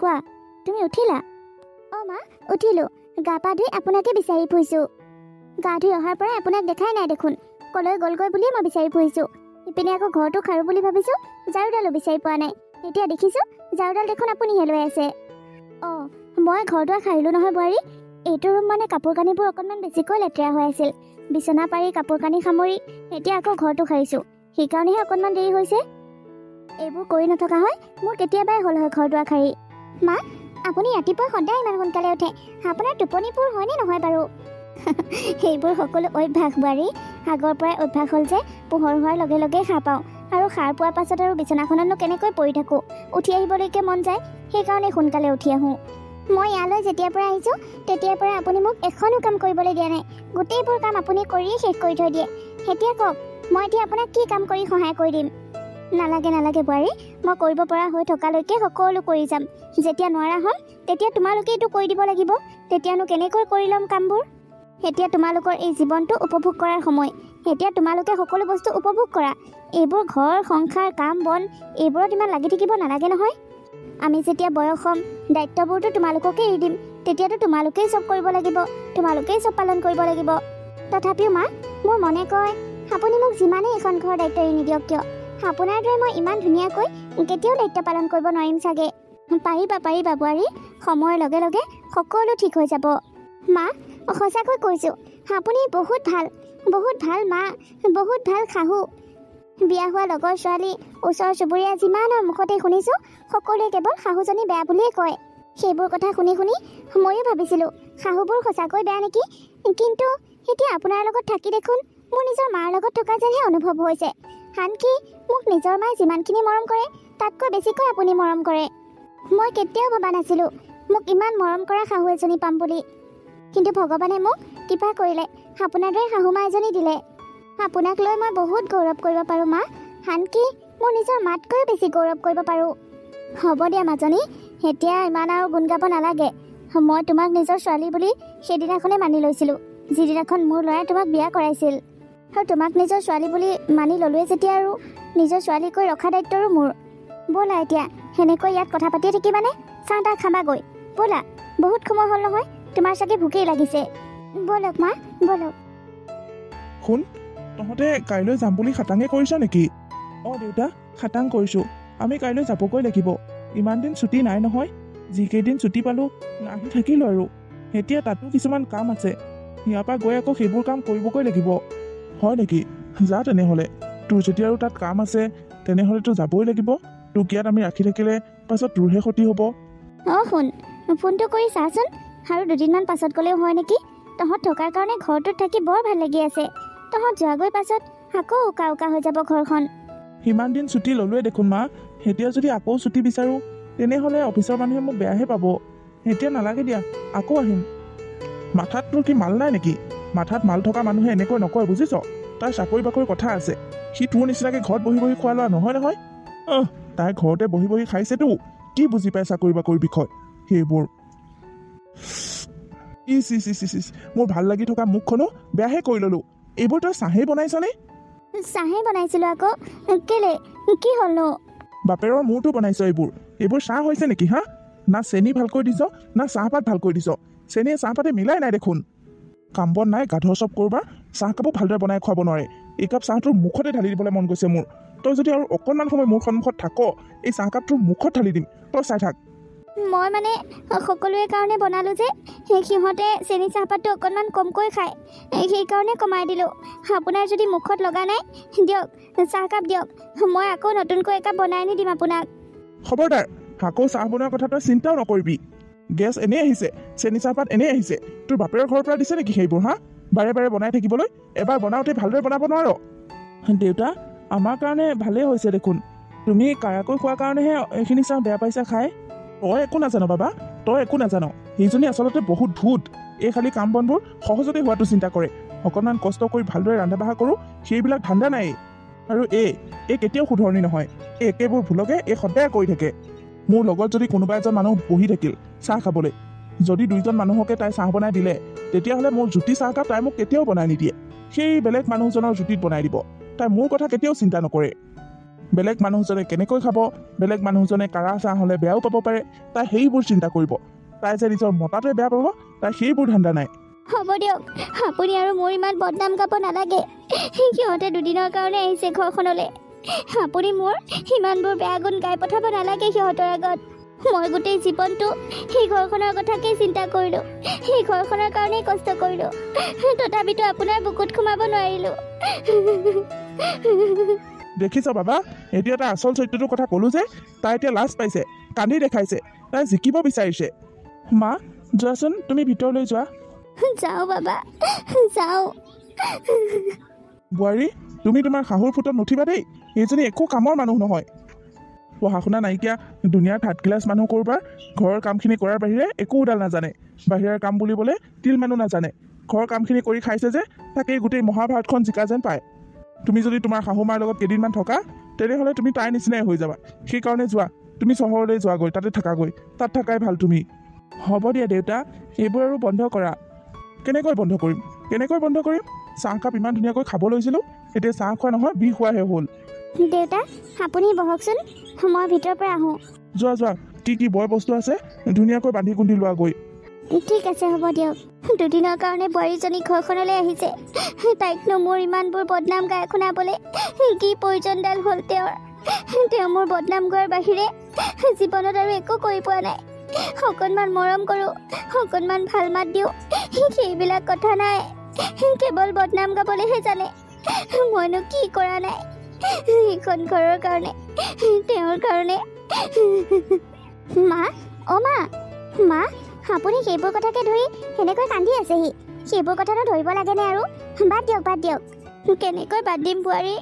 কোৱা তুমি উঠিলা? অঁ মা উঠিলোঁ, গা পা ধুই আপোনাকে বিচাৰি ফুৰিছোঁ। গা ধুই অহাৰ পৰাই আপোনাক দেখাই নাই দেখোন, কলৈ গ'লগৈ বুলিয়ে মই বিচাৰি ফুৰিছোঁ। ইপিনে আকৌ ঘৰটো সাৰো বুলি ভাবিছোঁ, ঝাৰুডালো বিচাৰি পোৱা নাই। এতিয়া দেখিছোঁ ঝাৰুডাল দেখোন আপুনিহে লৈ আছে। অঁ মই ঘৰ দুৱাৰ সাৰিলোঁ নহয় বোৱাৰী। এইটো ৰুম মানে কাপোৰ কানিবোৰ অকণমান বেছিকৈ লেতেৰা হৈ আছিল, বিচনা পাৰি কাপোৰ কানি সামৰি এতিয়া আকৌ ঘৰটো সাৰিছোঁ, সেইকাৰণেহে অকণমান দেৰি হৈছে। এইবোৰ কৰি নথকা হয় মোৰ কেতিয়াবাই হ'ল হয় ঘৰ দুৱাৰ সাৰি। মা আপুনি ৰাতিপুৱা সদায় ইমান সোনকালে উঠে, আপোনাৰ টোপনিবোৰ হয়নে নহয় বাৰু? সেইবোৰ সকলো অভ্যাস বোৱাৰী, আগৰ পৰাই অভ্যাস হ'ল যে পোহৰ হোৱাৰ লগে লগেই সাৰ পাওঁ, আৰু সাৰ পোৱাৰ পাছত আৰু বিচনাখনতনো কেনেকৈ পৰি থাকোঁ, উঠি আহিবলৈকে মন যায়, সেইকাৰণে সোনকালে উঠি আহোঁ। মই ইয়ালৈ যেতিয়াৰ পৰা আহিছোঁ তেতিয়াৰ পৰা আপুনি মোক এখনো কাম কৰিবলৈ দিয়া নাই, গোটেইবোৰ কাম আপুনি কৰিয়ে শেষ কৰি থৈ দিয়ে। এতিয়া কওক মই এতিয়া আপোনাক কি কাম কৰি সহায় কৰি দিম? নালাগে নালাগে বোৱাৰী, মই কৰিব পৰা হৈ থকালৈকে সকলো কৰি যাম। যেতিয়া নোৱাৰা হ'ম তেতিয়া তোমালোকেইটো কৰি দিব লাগিব, তেতিয়ানো কেনেকৈ কৰি ল'ম কামবোৰ? এতিয়া তোমালোকৰ এই জীৱনটো উপভোগ কৰাৰ সময়, এতিয়া তোমালোকে সকলো বস্তু উপভোগ কৰা। এইবোৰ ঘৰ সংসাৰ কাম বন এইবোৰত ইমান লাগি থাকিব নালাগে নহয়। আমি যেতিয়া বয়স হ'ম দায়িত্ববোৰতো তোমালোককে এৰি দিম, তেতিয়াতো তোমালোকেই চব কৰিব লাগিব, তোমালোকেই চব পালন কৰিব লাগিব। তথাপিও মা মোৰ মনে কয় আপুনি মোক যিমানেই এখন ঘৰৰ দায়িত্ব এৰি নিদিয়ক কিয়, আপোনাৰ দৰে মই ইমান ধুনীয়াকৈ কেতিয়াও দায়িত্ব পালন কৰিব নোৱাৰিম চাগে। পাৰিবা পাৰিবা বোৱাৰী, সময়ৰ লগে লগে সকলো ঠিক হৈ যাব। মা সঁচাকৈ কৈছোঁ আপুনি বহুত ভাল মা, বহুত ভাল শাহু। বিয়া হোৱা লগৰ ছোৱালী ওচৰ চুবুৰীয়া যিমানৰ মুখতে শুনিছোঁ সকলোৱে কেৱল শাহুজনী বেয়া বুলিয়ে কয়। সেইবোৰ কথা শুনি শুনি ময়ো ভাবিছিলোঁ শাহুবোৰ সঁচাকৈ বেয়া নেকি, কিন্তু এতিয়া আপোনাৰ লগত থাকি দেখোন মোৰ নিজৰ মাৰ লগত থকা যেনহে অনুভৱ হৈছে। আনকি মোক নিজৰ মায়ে যিমানখিনি মৰম কৰে তাতকৈ বেছিকৈ আপুনি মৰম কৰে। মই কেতিয়াও ভবা নাছিলোঁ মোক ইমান মৰম কৰা শাহু এজনী পাম বুলি, কিন্তু ভগৱানে মোক কৃপা কৰিলে আপোনাৰ দৰে শাহু মা এজনী দিলে। আপোনাক লৈ মই বহুত গৌৰৱ কৰিব পাৰোঁ মা, আনকি মোৰ নিজৰ মাতকৈও বেছি গৌৰৱ কৰিব পাৰোঁ। হ'ব দিয়া মাজনী, এতিয়া ইমান আৰু গুণ গাব নালাগে। মই তোমাক নিজৰ ছোৱালী বুলি সেইদিনাখনেই মানি লৈছিলোঁ, যিদিনাখন মোৰ ল'ৰাই তোমাক বিয়া কৰাইছিল। আৰু তোমাক নিজৰ ছোৱালী বুলি মানি ল'লোৱে যেতিয়া আৰু নিজৰ ছোৱালীকৈ ৰখা দায়িত্বৰো মোৰ। ব'লা এতিয়া সেনেকৈ ইয়াত কথা পাতিয়ে থাকিবানে? চাহ তাহ খাবাগৈ ব'লা, বহুত সময় হ'ল নহয়, তোমাৰ চাগে ভোকেই লাগিছে। ব'লক মা ব'লক। শুন, তহঁতে কাইলৈ যাম বুলি খাটাঙে কৰিছ নেকি? অঁ দেউতা খাটাং কৰিছোঁ, আমি কাইলৈ যাবগৈ লাগিব। ইমান দিন ছুটি নাই নহয়, যিকেইদিন ছুটি পালোঁ আহি থাকিলোঁ আৰু। এতিয়া তাতো কিছুমান কাম আছে, ইয়াৰ পৰা গৈ আকৌ সেইবোৰ কাম কৰিবগৈ লাগিব। হয় নেকি? যা তেনেহ'লে, তোৰ যদি আৰু তাত কাম আছে তেনেহ'লেতো যাবই লাগিব। তোক ইয়াত আমি ৰাখি থাকিলে পাছত তোৰহে ক্ষতি হ'ব। অঁ শুন, ফোনটো কৰি চাচোন, আৰু দুদিনমান পাছত গ'লেও হয় নেকি? তহঁত থকাৰ কাৰণে ঘৰটোত থাকি বৰ ভাল লাগি আছে, তহঁত যোৱাগৈ পাছত আকৌ উকা উকা হৈ যাব ঘৰখন। সিমান দিন ছুটি ল'লোৱে দেখোন মা, এতিয়া যদি আকৌ ছুটি বিচাৰোঁ তেনেহ'লে অফিচৰ মানুহে মোক বেয়াহে পাব। এতিয়া নালাগে দিয়া, আকৌ আহিম। মাথাত তোৰ কি মাল নাই নেকি? মাথাত মাল থকা মানুহে এনেকৈ নকয় বুজিছ। তাৰ চাকৰি বাকৰি কথা আছে, সি তোৰ নিচিনাকৈ ঘৰত বহি বহি খোৱা লোৱা নহয় নহয়। তাই ঘৰতে বহি বহি খাইছেতো, কি বুজি পায় চাকৰি বাকৰিৰ বিষয় সেইবোৰ। ইচ ইচ ইচ ইচ, মোৰ ভাল লাগি থকা মুখখনো বেয়াহে কৰি ল'লোঁ। এইবোৰ তই চাহেই বনাইছনে? চাহে বনাইছিলোঁ আকৌ, কেলে কি হ'লনো? বাপেৰৰ মূৰটো বনাইছ এইবোৰ চাহ হৈছে নেকি হা? না চেনি ভালকৈ দিছ না চাহপাত ভালকৈ দিছ, চেনিয়ে চাহপাতে মিলাই নাই দেখোন। কাম বন নাই গাধ চব কৰবাৰ, চাহকাপো ভালদৰে বনাই খুৱাব নোৱাৰে। একাপ চাহ তোৰ মুখতে ঢালি দিবলৈ মন গৈছে মোৰ। তই যদি আৰু অকণমান সময় মোৰ সন্মুখত থাক, এই চাহকাপ তোৰ মুখত ঢালি দিম, তই চাই থাক। মই মানে সকলোৰে কাৰণে বনালোঁ যে, সিহঁতে চেনি চাহপাতটো অকণমান কমকৈ খায়, সেইকাৰণে কমাই দিলোঁ। আপোনাৰ যদি মুখত লগা নাই দিয়ক, চাহকাপ দিয়ক, মই আকৌ নতুনকৈ একাপ বনাই আনি দিম আপোনাক। খবৰদাৰ, আকৌ চাহ বনোৱাৰ কথা তই চিন্তাও নকৰিবি। গেছ এনেই আহিছে, চেনি চাহপাত এনেই আহিছে, তোৰ বাপেৰৰ ঘৰৰ পৰা দিছে নেকি সেইবোৰ হা? বাৰে বাৰে বনাই থাকিবলৈ, এবাৰ বনাওঁতে ভালদৰে বনাব নোৱাৰ? দেউতা আমাৰ কাৰণে ভালেই হৈছে দেখোন, তুমি কাৰাকৈ খোৱাৰ কাৰণেহে এইখিনি চাহ বেয়া পাইছা খাই। তই একো নাজানো বাবা, তই একো নাজানো। সেইজনী আচলতে বহুত ভূত, এই খালী কাম বনবোৰ সহজতে হোৱাটো চিন্তা কৰে। অকণমান কষ্ট কৰি ভালদৰে ৰন্ধা বঢ়া কৰোঁ সেইবিলাক ধান্দা নাই। আৰু এই কেতিয়াও শুধৰণি নহয়, এই একেবোৰ ভুলকে এই সদায় কৰি থাকে। মোৰ লগত যদি কোনোবা এজন মানুহ বহি থাকিল চাহ খাবলৈ, যদি দুইজন মানুহকে তাই চাহ বনাই দিলে তেতিয়াহ'লে মোৰ জুতি চাহকাপ তাই মোক কেতিয়াও বনাই নিদিয়ে, সেই বেলেগ মানুহজনৰ জুতিত বনাই দিব। তাই মোৰ কথা কেতিয়াও চিন্তা নকৰে। বেলেগ মানুহজনে কেনেকৈ খাব, বেলেগ মানুহজনে কাৰা চাহ হ'লে বেয়াও পাব পাৰে, তাই সেইবোৰ চিন্তা কৰিব। তাই যে নিজৰ মতাটোৱে বেয়া পাব, তাই সেইবোৰ ধান্দা নাই। হ'ব দিয়ক, আপুনি আৰু মোৰ ইমান বদনাম গাব নালাগে। সিহঁতে দুদিনৰ কাৰণে আহিছে ঘৰখনলৈ। আপুনি মোৰ ইমানবোৰ বেয়া গুণ গাই পঠাব নালাগে সিহঁতৰ আগত। মই গোটেই জীৱনটো সেই ঘৰখনৰ কথাকে চিন্তা কৰিলোঁ, সেই ঘৰখনৰ কাৰণেই কষ্ট কৰিলোঁ, তথাপিতো আপোনাৰ বুকুত সোমাব নোৱাৰিলোঁ। দেখিছ বাবা, এতিয়া তাই আচল চৰিত্ৰটোৰ কথা ক'লো যে তাই এতিয়া লাজ পাইছে, কান্দি দেখাইছে, তাই জিকিব বিচাৰিছে। মা যোৱাচোন, তুমি ভিতৰলৈ যোৱা। যাওঁ বাবা, যাওঁ। বোৱাৰী, তুমি তোমাৰ শাহুৰ ফুটত নুঠিবা দেই। এইজনী একো কামৰ মানুহ নহয়। পঢ়া শুনা নাইকিয়া, দুনিয়াৰ থাৰ্ড ক্লাছ মানুহ কৰবাৰ, ঘৰৰ কামখিনি কৰাৰ বাহিৰে একো উডাল নাজানে। বাহিৰৰ কাম বুলিবলৈ তিল মানুহ নাজানে। ঘৰৰ কামখিনি কৰি খাইছে যে তাকেই গোটেই মহাভাৰতখন জিকা যেন পায়। তুমি যদি তোমাৰ শাহু মাৰ লগত কেইদিনমান থকা, তেনেহ'লে তুমি তাইৰ নিচিনাই হৈ যাবা। সেইকাৰণে যোৱা, তুমি চহৰলৈ যোৱাগৈ, তাতে থাকাগৈ, তাত থাকাই ভাল তুমি। হ'ব দিয়া দেউতা, এইবোৰ আৰু বন্ধ কৰা। কেনেকৈ বন্ধ কৰিম? চাহকাপ ইমান ধুনীয়াকৈ খাব লৈছিলোঁ, এতিয়া চাহ খোৱা নহয়, বিষ খোৱাহে হ'ল। দেউতা আপুনি বহকচোন, মই ভিতৰৰ পৰা আহোঁ। যোৱা, কি বয় বস্তু আছে ধুনীয়াকৈ বান্ধি কুন্ধি লোৱাগৈ। ঠিক আছে, হ'ব দিয়ক। দুদিনৰ কাৰণে বোৱাৰীজনী ঘৰখনলৈ আহিছে, তাইকনো মোৰ ইমানবোৰ বদনাম গাই শুনাবলৈ কি প্ৰয়োজনডাল হ'ল তেওঁৰ? তেওঁ মোৰ বদনাম গোৱাৰ বাহিৰে জীৱনত আৰু একো কৰি পোৱা নাই। অকণমান মৰম কৰোঁ, অকণমান ভাল মাত দিওঁ, সেইবিলাক কথা নাই। কেৱল বদনাম গাবলৈহে জানে। মইনো কি কৰা নাই এইখন ঘৰৰ কাৰণে, তেওঁৰ কাৰণে। মা, মা, আপুনি সেইবোৰ কথাকে ধৰি সেনেকৈ কান্দি আছেহি। সেইবোৰ কথাটো ধৰিব লাগেনে আৰু? বাদ দিয়ক। কেনেকৈ বাদ দিম বোৱাৰী?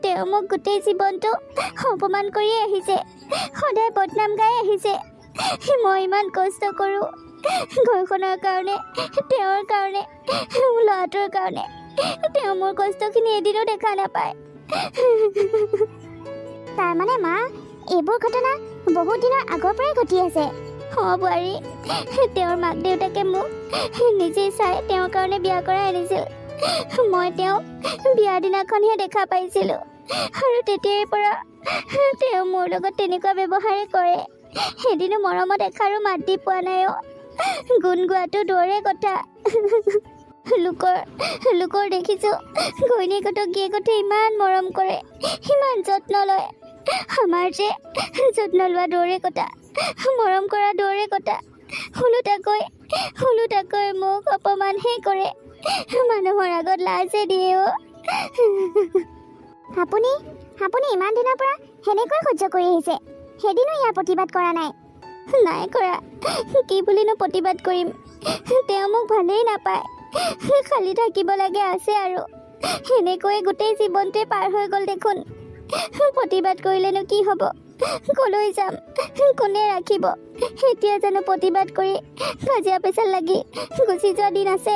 তেওঁ মোক গোটেই জীৱনটো অপমান কৰিয়ে আহিছে, সদায় বদনাম গাই আহিছে। মই ইমান কষ্ট কৰোঁ ঘৰখনৰ কাৰণে, তেওঁৰ কাৰণে, ল'ৰাটোৰ কাৰণে। তেওঁ মোৰ কষ্টখিনি এদিনো দেখা নাপায়। তাৰমানে মা, এইবোৰ ঘটনা বহুত দিনৰ আগৰ পৰাই ঘটি আছে। বোৱাৰী, তেওঁৰ মাক দেউতাকে মোক নিজেই চাই তেওঁৰ কাৰণে বিয়া কৰাই আনিছিল। মই তেওঁক বিয়াৰ দিনাখনহে দেখা পাইছিলোঁ, আৰু তেতিয়াৰ পৰা তেওঁ মোৰ লগত তেনেকুৱা ব্যৱহাৰে কৰে। এদিনো মৰমত এষাৰো মাত দি পোৱা নাই। গুণ গোৱাটো দূৰৰে কথা, লোকৰ দেখিছোঁ ঘৈণীয়েকহঁতক গিয়েকহঁতে ইমান মৰম কৰে, ইমান যত্ন লয়। আমাৰ যে যত্ন লোৱা দূৰৰে কথা, মৰম কৰা দূৰৰে কথা, ওলোটাকৈ মোক অপমানহে কৰে, মানুহৰ আগত লাজে দিয়ে। আপুনি ইমান দিনৰ পৰা সেনেকৈ সহ্য কৰি আহিছে, সেইদিনো ইয়াৰ প্ৰতিবাদ কৰা নাই? নাই কৰা। কি বুলিনো প্ৰতিবাদ কৰিম? তেওঁ মোক ভালেই নাপায়, খালি থাকিব লাগে আছে আৰু। সেনেকৈয়ে গোটেই জীৱনটোৱে পাৰ হৈ গ'ল দেখোন। প্ৰতিবাদ কৰিলেনো কি হ'ব? কলৈ যাম? কোনে ৰাখিব? এতিয়া জানো প্ৰতিবাদ কৰি কাজিয়া পেচাল লাগি গুচি যোৱা দিন আছে?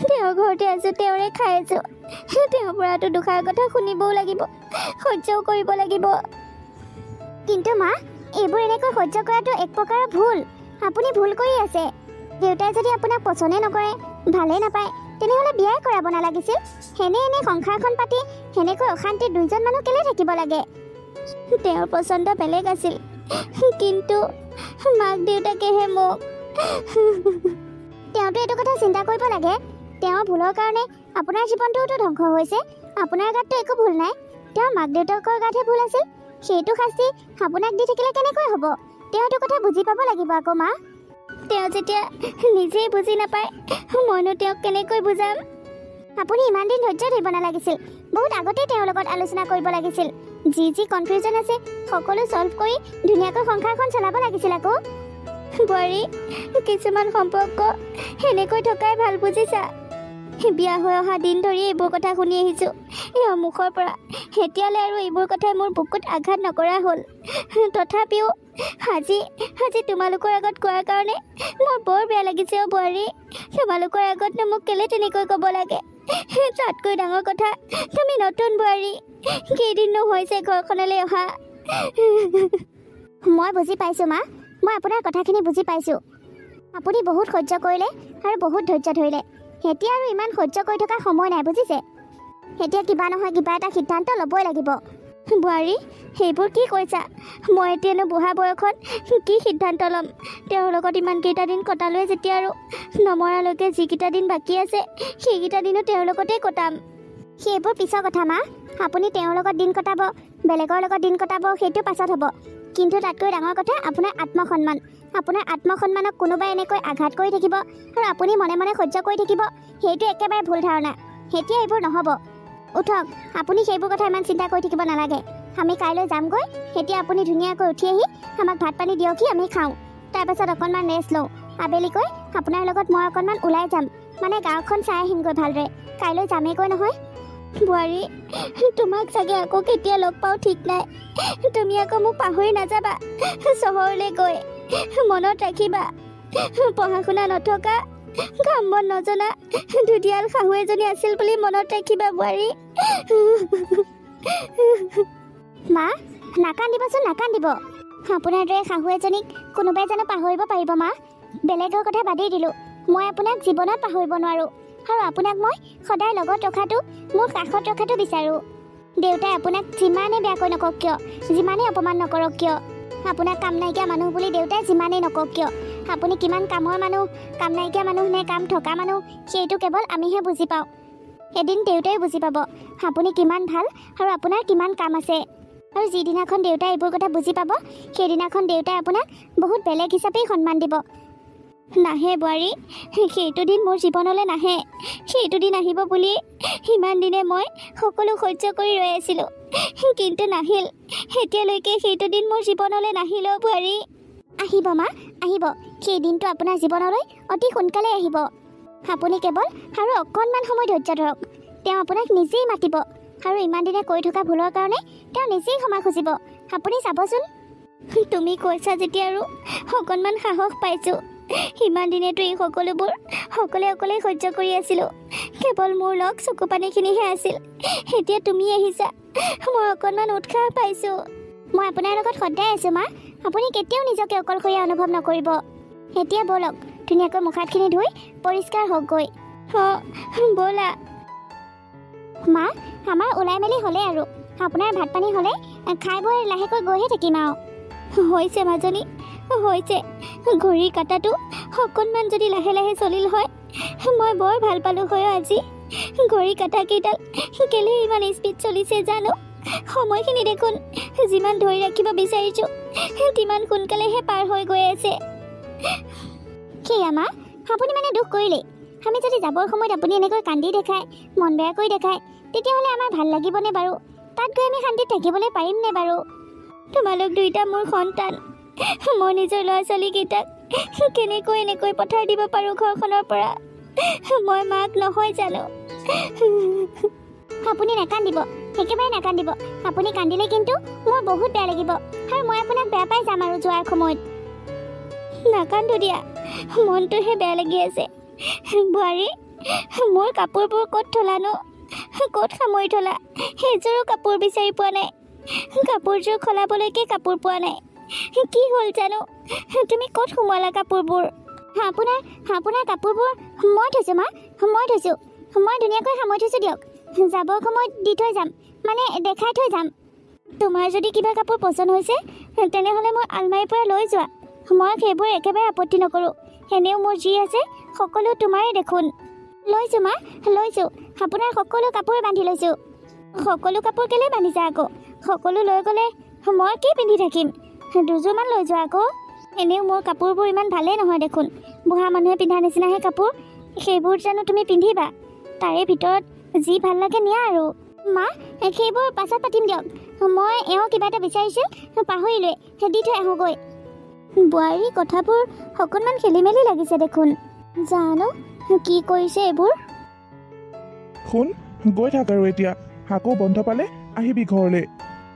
তেওঁৰ ঘৰতে আছোঁ, তেওঁৰে খাই আছোঁ। তেওঁৰ পৰাতো দুষাৰ কথা শুনিবও লাগিব, সহ্যও কৰিব লাগিব। কিন্তু মা, এইবোৰ এনেকৈ সহ্য কৰাটো এক প্ৰকাৰৰ ভুল। আপুনি ভুল কৰি আছে। দেউতাই যদি আপোনাক পচন্দে নকৰে, ভালেই নাপায়, তেনেহ'লে বিয়াই কৰাব নালাগিছিল। এনে সংসাৰখন পাতি সেনেকৈ অশান্তিত দুইজন মানুহ কেলে থাকিব লাগে? তেওঁৰ পচন্দ বেলেগ আছিল, কিন্তু মাক দেউতাকেহে মোক। তেওঁতো এইটো কথা চিন্তা কৰিব লাগে। তেওঁৰ ভুলৰ কাৰণে আপোনাৰ জীৱনটোতো ধ্বংস হৈছে। আপোনাৰ গাততো একো ভুল নাই, তেওঁৰ মাক দেউতাকৰ গাতহে ভুল আছিল। সেইটো শাস্তি আপোনাক দি থাকিলে কেনেকৈ হ'ব? তেওঁ এইটো কথা বুজি পাব লাগিব আকৌ মা। তেওঁ যেতিয়া নিজেই বুজি নাপায়, মইনো তেওঁক কেনেকৈ বুজাম? আপুনি ইমান দিন ধৈৰ্য ধৰিব নালাগিছিল, বহুত আগতেই তেওঁৰ লগত আলোচনা কৰিব লাগিছিল। যি কনফিউজন আছে সকলো ছল্ভ কৰি ধুনীয়াকৈ সংসাৰখন চলাব লাগিছিল আকৌ। বোৱাৰী, কিছুমান সম্পৰ্ক সেনেকৈ থকাই ভাল, বুজিছা? বিয়া হৈ অহা দিন ধৰি এইবোৰ কথা শুনি আহিছোঁ এওঁৰ মুখৰ পৰা। এতিয়ালৈ আৰু এইবোৰ কথাই মোৰ বুকুত আঘাত নকৰা হ'ল। তথাপিও আজি তোমালোকৰ আগত কোৱাৰ কাৰণে মোৰ বৰ বেয়া লাগিছে। বোৱাৰী, তোমালোকৰ আগতনো মোক কেলে তেনেকৈ ক'ব লাগে? তাতকৈ ডাঙৰ কথা, তুমি নতুন বোৱাৰী, কেইদিননো হৈছে ঘৰখনলৈ অহা। মই বুজি পাইছোঁ মা, মই আপোনাৰ কথাখিনি বুজি পাইছোঁ। আপুনি বহুত সহ্য কৰিলে আৰু বহুত ধৈৰ্য ধৰিলে। এতিয়া আৰু ইমান সহ্য কৰি থকা সময় নাই, বুজিছে? এতিয়া কিবা নহয় কিবা এটা সিদ্ধান্ত ল'বই লাগিব। বোৱাৰী সেইবোৰ কি কৈছা? মই এতিয়ানো বুঢ়া বয়সত কি সিদ্ধান্ত ল'ম? তেওঁৰ লগত ইমানকেইটা দিন কটালোৱে যেতিয়া, আৰু নমৰালৈকে যিকেইটা দিন বাকী আছে সেইকেইটা দিনো তেওঁৰ লগতেই কটাম। সেইবোৰ পিছৰ কথা মা। আপুনি তেওঁৰ লগত দিন কটাব, বেলেগৰ লগত দিন কটাব, সেইটো পাছত হ'ব। কিন্তু তাতকৈ ডাঙৰ কথা আপোনাৰ আত্মসন্মান। আপোনাৰ আত্মসন্মানক কোনোবাই এনেকৈ আঘাত কৰি থাকিব আৰু আপুনি মনে মনে সহ্য কৰি থাকিব, সেইটো একেবাৰে ভুল ধাৰণা। এতিয়া এইবোৰ নহ'ব। উঠক, আপুনি সেইবোৰ কথা ইমান চিন্তা কৰি থাকিব নালাগে। আমি কাইলৈ যামগৈ। এতিয়া আপুনি ধুনীয়াকৈ উঠি আহি আমাক ভাত পানী দিয়কহি, আমি খাওঁ। তাৰপাছত অকণমান ৰেষ্ট লওঁ। আবেলিকৈ আপোনাৰ লগত মই অকণমান ওলাই যাম, মানে গাঁওখন চাই আহিমগৈ ভালদৰে। কাইলৈ যামেইগৈ নহয়। বোৱাৰী, তোমাক চাগে আকৌ কেতিয়া লগ পাওঁ ঠিক নাই। তুমি আকৌ মোক পাহৰি নাযাবা চহৰলৈ গৈ। মনত ৰাখিবা, পঢ়া শুনা নথকা, কাম বন নজনা ধুনীয়াল শাহু এজনী আছিল বুলি মনত ৰাখিবা বোৱাৰী। মা, নাকান্দিবচোন, নাকান্দিব। আপোনাৰ দৰে শাহু এজনীক কোনোবাই জানো পাহৰিব পাৰিব মা? বেলেগৰ কথা বাদেই দিলোঁ, মই আপোনাক জীৱনত পাহৰিব নোৱাৰোঁ। আৰু আপোনাক মই সদায় লগত ৰখাটো, মোৰ কাষত ৰখাটো বিচাৰোঁ। দেউতাই আপোনাক যিমানেই বেয়াকৈ নকওক কিয়, যিমানেই অপমান নকৰক কিয়, আপোনাক কাম নাইকিয়া মানুহ বুলি দেউতাই যিমানেই নকওক কিয়, আপুনি কিমান কামৰ মানুহ, কাম নাইকিয়া মানুহ নে কাম থকা মানুহ, সেইটো কেৱল আমিহে বুজি পাওঁ। এদিন দেউতাই বুজি পাব আপুনি কিমান ভাল আৰু আপোনাৰ কিমান কাম আছে। আৰু যিদিনাখন দেউতাই এইবোৰ কথা বুজি পাব, সেইদিনাখন দেউতাই আপোনাক বহুত বেলেগ হিচাপেই সন্মান দিব। নাহে বোৱাৰী, সেইটো দিন মোৰ জীৱনলৈ নাহে। সেইটো দিন আহিব বুলি ইমান দিনে মই সকলো সহ্য কৰি ৰৈ আছিলোঁ, কিন্তু নাহিল। এতিয়ালৈকে সেইটো দিন মোৰ জীৱনলৈ নাহিলেও বোৱাৰী। আহিব মা, আহিব। সেই দিনটো আপোনাৰ জীৱনলৈ অতি সোনকালে আহিব। আপুনি কেৱল আৰু অকণমান সময় ধৈৰ্য ধৰক। তেওঁ আপোনাক নিজেই মাতিব, আৰু ইমান দিনে কৰি থকা ভুলৰ কাৰণে তেওঁ নিজেই ক্ষমা খুজিব। আপুনি চাবচোন। তুমি কৈছা যেতিয়া আৰু অকণমান সাহস পাইছোঁ। ইমান দিনেতো এই সকলোবোৰ অকলে সহ্য কৰি আছিলোঁ। কেৱল মোৰ লগ চকু পানীখিনিহে আছিল। এতিয়া তুমি আহিছা, মই অকণমান উৎসাহ পাইছোঁ। মই আপোনাৰ লগত সদায় আছোঁ মা। আপুনি কেতিয়াও নিজকে অকলশৰীয়া অনুভৱ নকৰিব। এতিয়া ব'লক, ধুনীয়াকৈ মুখ হাতখিনি ধুই পৰিষ্কাৰ হওকগৈ। ব'লা। মা, আমাৰ ওলাই মেলি হ'লে, আৰু আপোনাৰ ভাত পানী হ'লে খাই বৈ লাহেকৈ গৈহে থাকিম আৰু। হৈছে মাজনী, হৈছে। ঘড়ী কাটাটো অকণমান যদি লাহে লাহে চলিল হয়, মই বৰ ভাল পালোঁ হয় আজি। ঘড়ী কাটাকেইডাল কেলে ইমান স্পীড চলিছে জানো? সময়খিনি দেখোন যিমান ধৰি ৰাখিব বিচাৰিছোঁ তিমান সোনকালেহে পাৰ হৈ গৈ আছে। সেয়া মা, আপুনি মানে দুখ কৰিলেই। আমি যদি যাবৰ সময়ত আপুনি এনেকৈ কান্দি দেখায়, মন বেয়া কৰি দেখায়, তেতিয়াহ'লে আমাৰ ভাল লাগিবনে বাৰু? তাত গৈ আমি শান্তিত থাকিবলৈ পাৰিমনে বাৰু? তোমালোক দুইটা মোৰ সন্তান। মই নিজৰ ল'ৰা ছোৱালীকেইটাক কেনেকৈ এনেকৈ পঠাই দিব পাৰোঁ ঘৰখনৰ পৰা? মই মাক নহয় জানো? আপুনি নাকান্দিব, একেবাৰে নাকান্দিব। আপুনি কান্দিলে কিন্তু মোৰ বহুত বেয়া লাগিব, আৰু মই আপোনাক বেয়া পাই যাম আৰু যোৱাৰ সময়ত। নাকান্দো দিয়া, মনটোহে বেয়া লাগি আছে। বোৱাৰী, মোৰ কাপোৰবোৰ ক'ত থলানো? ক'ত সামৰি থলা? সেইযোৰো কাপোৰ বিচাৰি পোৱা নাই। কাপোৰযোৰ সলাবলৈকে কাপোৰ পোৱা নাই। কি হ'ল জানো? তুমি ক'ত সোমোৱালা কাপোৰবোৰ? আপোনাৰ কাপোৰবোৰ মই থৈছোঁ মা, মই থৈছোঁ। মই ধুনীয়াকৈ সামৰি থৈছোঁ দিয়ক। যাবৰ সময়ত দি থৈ যাম, মানে দেখাই থৈ যাম। তোমাৰ যদি কিবা কাপোৰ পচন্দ হৈছে, তেনেহ'লে মোৰ আলমাৰীৰ পৰা লৈ যোৱা। মই সেইবোৰ একেবাৰে আপত্তি নকৰোঁ। এনেও মোৰ যি আছে সকলো তোমাৰেই দেখোন। লৈছোঁ মা, লৈছোঁ। আপোনাৰ সকলো কাপোৰ বান্ধি লৈছোঁ। সকলো কাপোৰ কেলৈ বান্ধিছা আকৌ? সকলো লৈ গ'লে মই কি পিন্ধি থাকিম? দুযোৰমান লৈ যোৱা আকৌ। এনেও মোৰ কাপোৰবোৰ ইমান ভালেই নহয় দেখোন। বুঢ়া মানুহে পিন্ধা নিচিনাহে কাপোৰ। সেইবোৰ জানো তুমি পিন্ধিবা? তাৰে ভিতৰত যি ভাল লাগে নিয়া আৰু। মা, সেইবোৰ পাছত পাতিম দিয়ক। মই এওঁ কিবা এটা বিচাৰিছিল, পাহৰিলোৱে। দি থৈ আহোঁগৈ। বোৱাৰী, কথাবোৰ অকণমান খেলি মেলি লাগিছে দেখোন। জানো কি কৰিছে এইবোৰ। শুন, গৈ থাক আৰু এতিয়া। আকৌ বন্ধ পালে আহিবি ঘৰলৈ,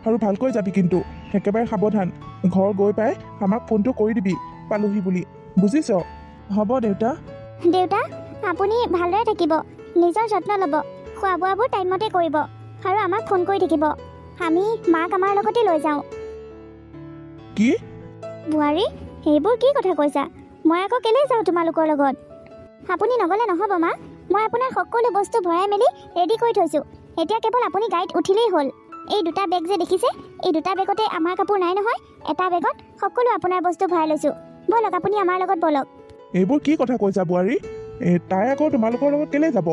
আৰু ভালকৈ যাবি কিন্তু। একেবাৰে সাৱধান। ঘৰ গৈ পাই আমাক ফোনটো কৰি দিবি পালোহি বুলি, বুজিছ? হ'ব দেউতা। দেউতা, আপুনি ভালদৰে থাকিব, নিজৰ যত্ন ল'ব, খোৱা বোৱাবোৰ টাইমমতে কৰিব, আৰু আমাক ফোন কৰি থাকিব। আমি মাক আমাৰ লগতে লৈ যাওঁ। কি? বোৱাৰী, সেইবোৰ কি কথা কৈছা? মই আকৌ কেলৈ যাওঁ তোমালোকৰ লগত? আপুনি নগ'লে নহ'ব মা। মই আপোনাৰ সকলো বস্তু ভৰাই মেলি ৰেডি কৰি থৈছোঁ। এতিয়া কেৱল আপুনি গাড়ীত উঠিলেই হ'ল। এই দুটা বেগ যে দেখিছে, এই দুটা বেগতে আমাৰ কাপোৰ নাই নহয়। এটা বেগত সকলো আপোনাৰ বস্তু ভৰাই লৈছোঁ। ব'লক আপুনি আমাৰ লগত ব'লক। এইবোৰ কি কথা কৈছা বোৱাৰী? তাই আকৌ তোমালোকৰ লগত কেলৈ যাব?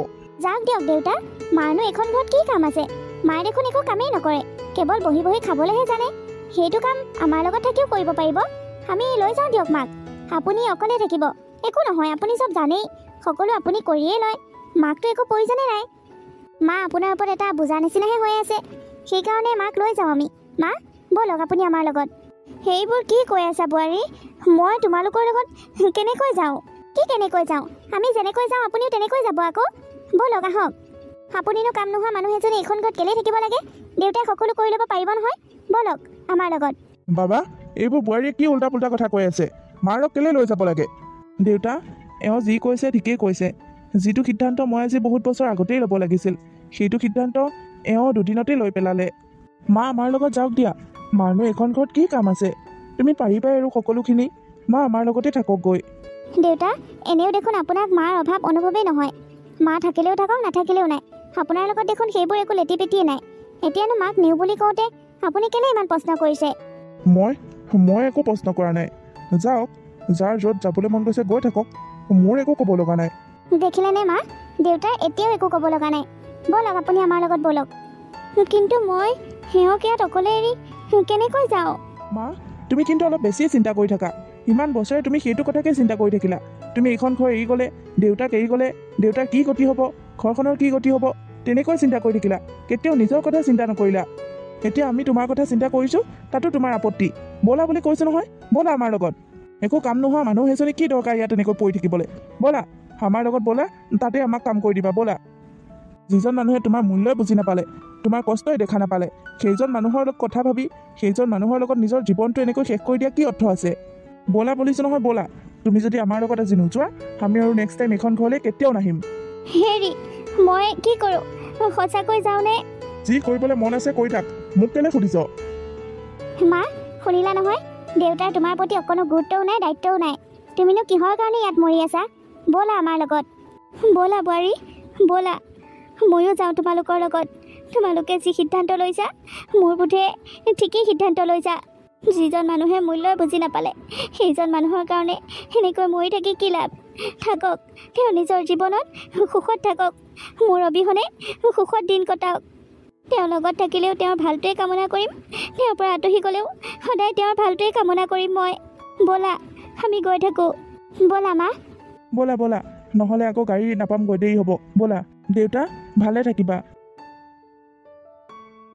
যাওক দিয়ক দেউতা, মাৰনো এইখন ঘৰত কি কাম আছে? মায়ে দেখোন একো কামেই নকৰে, কেৱল বহি বহি খাবলৈহে জানে। সেইটো কাম আমাৰ লগত থাকিও কৰিব পাৰিব। আমি লৈ যাওঁ দিয়ক মাক। আপুনি অকলে থাকিব, একো নহয়, আপুনি চব জানেই, সকলো আপুনি কৰিয়েই লয়। মাকতো একো প্ৰয়োজনেই নাই। মা আপোনাৰ ওপৰত এটা বোজা নিচিনাহে হৈ আছে, সেইকাৰণে মাক লৈ যাওঁ আমি। মা ব'লক আপুনি আমাৰ লগত। সেইবোৰ কি কৈ আছা বোৱাৰী? মই তোমালোকৰ লগত কেনেকৈ যাওঁ? কি কেনেকৈ যাওঁ? আমি যেনেকৈ যাওঁ আপুনিও তেনেকৈ যাব আকৌ। ব'লক আহক। আপুনিনো কাম নোহোৱা মানুহ এজনী এইখন ঘৰত কেলৈ থাকিব লাগে? দেউতাই সকলো কৰি ল'ব পাৰিব নহয়। ব'লক আমাৰ লগত। বাবা, এইবোৰ বোৱাৰীয়ে কি উল্টা পুল্টা কথা কৈ আছে? মাৰক কেলৈ লৈ যাব লাগে? দেউতা, এওঁ যি কৈছে ঠিকেই কৈছে। যিটো সিদ্ধান্ত মই আজি বহুত বছৰ আগতেই ল'ব লাগিছিল, সেইটো সিদ্ধান্ত এওঁ দুদিনতেই লৈ পেলালে। মা আমাৰ লগত যাওক দিয়া। মাৰনো এইখন ঘৰত কি কাম আছে? তুমি পাৰিবাই আৰু সকলোখিনি। মা আমাৰ লগতে থাকক গৈ। দেউতা, এনেও দেখোন আপোনাক মাৰ অভাৱ অনুভৱেই নহয়। মা থাকিলেও থাকক, নাথাকিলেও নাই। আপোনাৰ লগত দেখোন সেইবোৰ একো লেটি পেটিয়ে নাই। এতিয়ানো মাক নিওঁ বুলি কওঁতে আপুনি কেলৈ ইমান প্ৰশ্ন কৰিছে? মই একো প্ৰশ্ন কৰা নাই। যাওক, যাৰ য'ত যাবলৈ মন গৈছে গৈ থাকক। মোৰ একো ক'ব লগা নাই। দেখিলেনে মা, দেউতাৰ এতিয়াও একো ক'ব লগা নাই। ব'লক আপুনি আমাৰ লগত ব'লক। কিন্তু মই সেওক ইয়াত অকলে এৰি কেনেকৈ যাওঁ? মা, তুমি কিন্তু অলপ বেছিয়ে চিন্তা কৰি থাকা। ইমান বছৰে তুমি সেইটো কথাকে চিন্তা কৰি থাকিলা। তুমি এইখন ঘৰ এৰি গ'লে, দেউতাক এৰি গ'লে দেউতাৰ কি গতি হ'ব, ঘৰখনৰ কি গতি হ'ব, তেনেকৈ চিন্তা কৰি থাকিলা। কেতিয়াও নিজৰ কথা চিন্তা নকৰিলা। এতিয়া আমি তোমাৰ কথা চিন্তা কৰিছোঁ, তাতো তোমাৰ আপত্তি। ব'লা বুলি কৈছোঁ নহয়, ব'লা আমাৰ লগত। একো কাম নোহোৱা মানুহ এজনী কি দৰকাৰ ইয়াত এনেকৈ পৰি থাকিবলৈ? ব'লা আমাৰ লগত, ব'লা, তাতে আমাক কাম কৰি দিবা। ব'লা। যিজন মানুহে তোমাৰ মূল্যই বুজি নাপালে, তোমাৰ কষ্টই দেখা নাপালে, সেইজন মানুহৰ লগত কথা ভাবি সেইজন মানুহৰ লগত নিজৰ জীৱনটো এনেকৈ শেষ কৰি দিয়া কি অৰ্থ আছে? ব'লা বুলিছোঁ নহয়, ব'লা। তুমি যদি আমাৰ লগত আজি নোযোৱা, আমি আৰু নেক্সট টাইম এইখন ঘৰলৈ কেতিয়াও নাহিম। হেৰি, মই কি কৰোঁ? সঁচাকৈ যাওঁনে? যি কৰিবলৈ মন আছে কৰি থাক। মোক কেলৈ সুধিছ? মা শুনিলা নহয়, দেউতাৰ তোমাৰ প্ৰতি অকণো গুৰুত্বও নাই, দায়িত্বও নাই। তুমিনো কিহৰ কাৰণে ইয়াত মৰি আছা? ব'লা আমাৰ লগত। ব'লা বোৱাৰী, ব'লা। ময়ো যাওঁ তোমালোকৰ লগত। তোমালোকে যি সিদ্ধান্ত লৈছা, মোৰ বোধে ঠিকেই সিদ্ধান্ত লৈছা। যিজন মানুহে মূল্যই বুজি নাপালে, সেইজন মানুহৰ কাৰণে সেনেকৈ মৰি থাকি কি লাভ? থাকক, তেওঁ নিজৰ জীৱনত সুখত থাকক। মোৰ অবিহনে সুখত দিন কটাওক। তেওঁৰ লগত থাকিলেও তেওঁৰ ভালটোৱে কামনা কৰিম, তেওঁৰ পৰা আঁতৰি গ'লেও সদায় তেওঁৰ ভালটোৱে কামনা কৰিম মই। ব'লা আমি গৈ থাকোঁ। ব'লা মা। ব'লা, নহ'লে আকৌ গাড়ী নাপামগৈ, দেৰি হ'ব। ব'লা। দেউতা, ভালে থাকিবা।